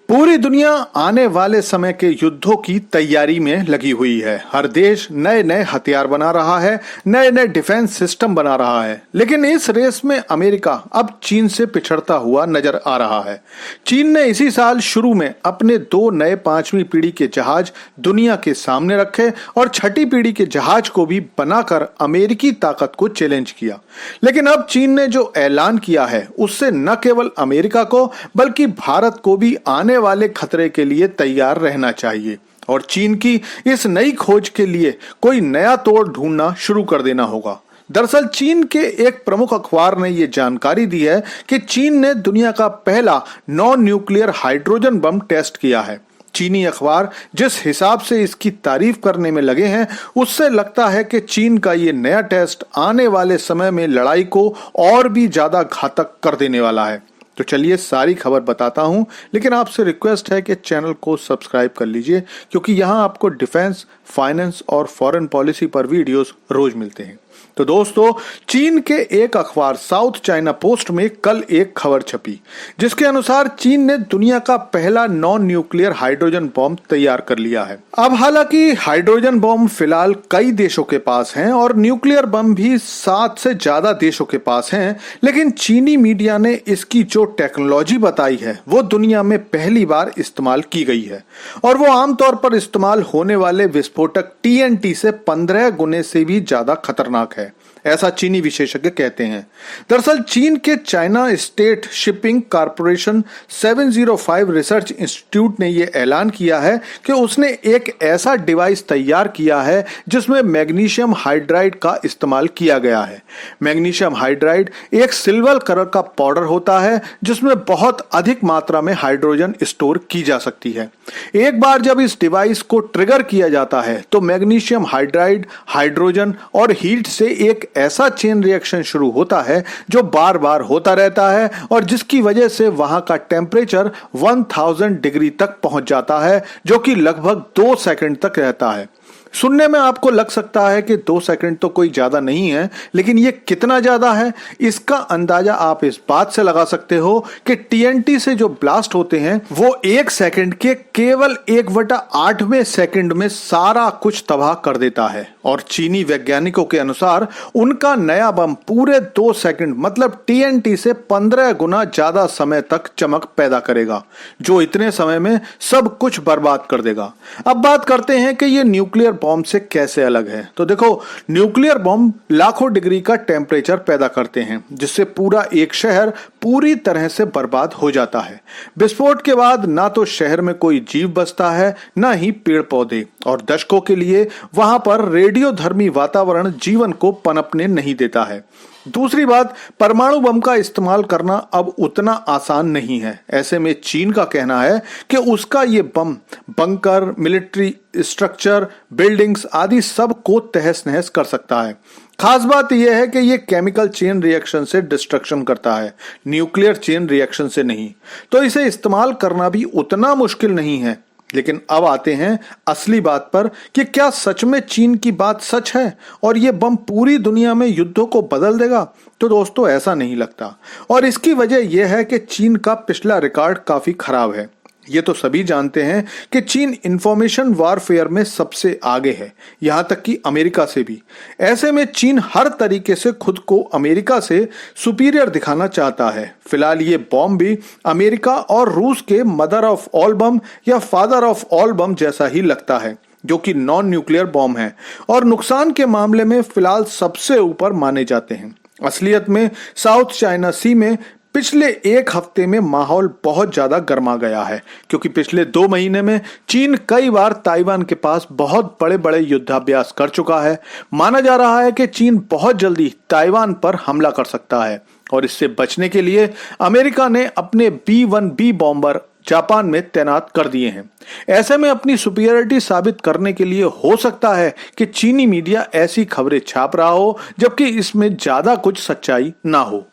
पूरी दुनिया आने वाले समय के युद्धों की तैयारी में लगी हुई है। हर देश नए नए हथियार बना रहा है, नए नए डिफेंस सिस्टम बना रहा है। लेकिन इस रेस में अमेरिका अब चीन से पिछड़ता हुआ नजर आ रहा है। चीन ने इसी साल शुरू में अपने 2 नए 5वीं पीढ़ी के जहाज दुनिया के सामने रखे और 6ठी पीढ़ी के जहाज को भी बनाकर अमेरिकी ताकत को चैलेंज किया। लेकिन अब चीन ने जो ऐलान किया है उससे न केवल अमेरिका को बल्कि भारत को भी आने वाले खतरे के लिए तैयार रहना चाहिए और चीन की इस नई खोज के लिए कोई नया तोड़ ढूंढना शुरू कर देना होगा। दरअसल चीन के एक प्रमुख अखबार ने यह जानकारी दी है कि चीन ने दुनिया का पहला non nuclear hydrogen bomb test किया है। चीनी अखबार जिस हिसाब से इसकी तारीफ करने में लगे हैं उससे लगता है कि चीन का ये नया टेस्ट आने वाले समय में लड़ाई को और भी ज्यादा घातक कर देने वाला है। तो चलिए सारी खबर बताता हूं, लेकिन आपसे रिक्वेस्ट है कि चैनल को सब्सक्राइब कर लीजिए क्योंकि यहां आपको डिफेंस, फाइनेंस और फॉरेन पॉलिसी पर वीडियोस रोज मिलते हैं। तो दोस्तों, चीन के एक अखबार साउथ चाइना पोस्ट में कल एक खबर छपी जिसके अनुसार चीन ने दुनिया का पहला नॉन न्यूक्लियर हाइड्रोजन बम तैयार कर लिया है। अब हालांकि हाइड्रोजन बम फिलहाल कई देशों के पास हैं और न्यूक्लियर बम भी 7 से ज्यादा देशों के पास हैं, लेकिन चीनी मीडिया ने इसकी जो टेक्नोलॉजी बताई है वो दुनिया में पहली बार इस्तेमाल की गई है और वो आमतौर पर इस्तेमाल होने वाले विस्फोटक TNT से 15 गुने से भी ज्यादा खतरनाक है, ऐसा चीनी विशेषज्ञ कहते हैं। दरअसल चीन के China state shipping corporation 705 research institute ने यह ऐलान किया है कि उसने एक ऐसा डिवाइस तैयार किया है जिसमें मैग्नीशियम हाइड्राइड का इस्तेमाल किया गया है। मैग्नीशियम हाइड्राइड एक सिल्वर कलर का पाउडर होता है जिसमें बहुत अधिक मात्रा में हाइड्रोजन स्टोर की जा सकती है। एक बार जब इस डिवाइस को ट्रिगर किया जाता है तो मैग्नीशियम हाइड्राइड हाइड्रोजन और हीट से एक ऐसा चेन रिएक्शन शुरू होता है जो बार बार होता रहता है और जिसकी वजह से वहां का टेम्परेचर 1000 डिग्री तक पहुंच जाता है, जो कि लगभग 2 सेकंड तक रहता है। सुनने में आपको लग सकता है कि 2 सेकंड तो कोई ज्यादा नहीं है, लेकिन ये कितना ज्यादा है इसका अंदाजा आप इस बात से लगा सकते हो कि TNT से जो ब्लास्ट होते हैं वो 1 सेकंड के केवल 1/8वें सेकंड में सारा कुछ तबाह कर देता है। और चीनी वैज्ञानिकों के अनुसार उनका नया बम पूरे 2 सेकंड मतलब TNT से 15 गुना ज्यादा समय तक चमक पैदा करेगा, जो इतने समय में सब कुछ बर्बाद कर देगा। अब बात करते हैं कि ये न्यूक्लियर बॉम्ब से कैसे अलग है। तो देखो, न्यूक्लियर बॉम्ब लाखों डिग्री का टेम्परेचर पैदा करते हैं जिससे पूरा एक शहर पूरी तरह से बर्बाद हो जाता है। विस्फोट के बाद ना तो शहर में कोई जीव बचता है, ना ही पेड़ पौधे, और दशकों के लिए वहां पर रेडियोधर्मी वातावरण जीवन को पनपने नहीं देता है। दूसरी बात, परमाणु बम का इस्तेमाल करना अब उतना आसान नहीं है। ऐसे में चीन का कहना है कि उसका ये बम बंकर, मिलिट्री स्ट्रक्चर, बिल्डिंग्स आदि सब को तहस नहस कर सकता है। खास बात यह है कि यह केमिकल चेन रिएक्शन से डिस्ट्रक्शन करता है, न्यूक्लियर चेन रिएक्शन से नहीं। तो इसे इस्तेमाल करना भी उतना मुश्किल नहीं है। लेकिन अब आते हैं असली बात पर कि क्या सच में चीन की बात सच है और यह बम पूरी दुनिया में युद्धों को बदल देगा? तो दोस्तों, ऐसा नहीं लगता और इसकी वजह यह है कि चीन का पिछला रिकॉर्ड काफी खराब है। ये तो सभी जानते हैं कि चीन इंफॉर्मेशन वॉरफेयर में सबसे आगे है, यहां तक कि अमेरिका से भी। ऐसे में चीन हर तरीके से खुद को अमेरिका से सुपीरियर दिखाना चाहता है। फिलहाल ये बॉम्ब भी अमेरिका और रूस के मदर ऑफ ऑल बम या फादर ऑफ ऑल बम जैसा ही लगता है, जो कि नॉन न्यूक्लियर बॉम्ब है और नुकसान के मामले में फिलहाल सबसे ऊपर माने जाते हैं। असलियत में साउथ चाइना सी में पिछले 1 हफ्ते में माहौल बहुत ज्यादा गर्मा गया है, क्योंकि पिछले 2 महीने में चीन कई बार ताइवान के पास बहुत बड़े बड़े युद्धाभ्यास कर चुका है। माना जा रहा है कि चीन बहुत जल्दी ताइवान पर हमला कर सकता है और इससे बचने के लिए अमेरिका ने अपने B-1B बॉम्बर जापान में तैनात कर दिए हैं। ऐसे में अपनी सुपीरियरिटी साबित करने के लिए हो सकता है कि चीनी मीडिया ऐसी खबरें छाप रहा हो जबकि इसमें ज्यादा कुछ सच्चाई ना हो।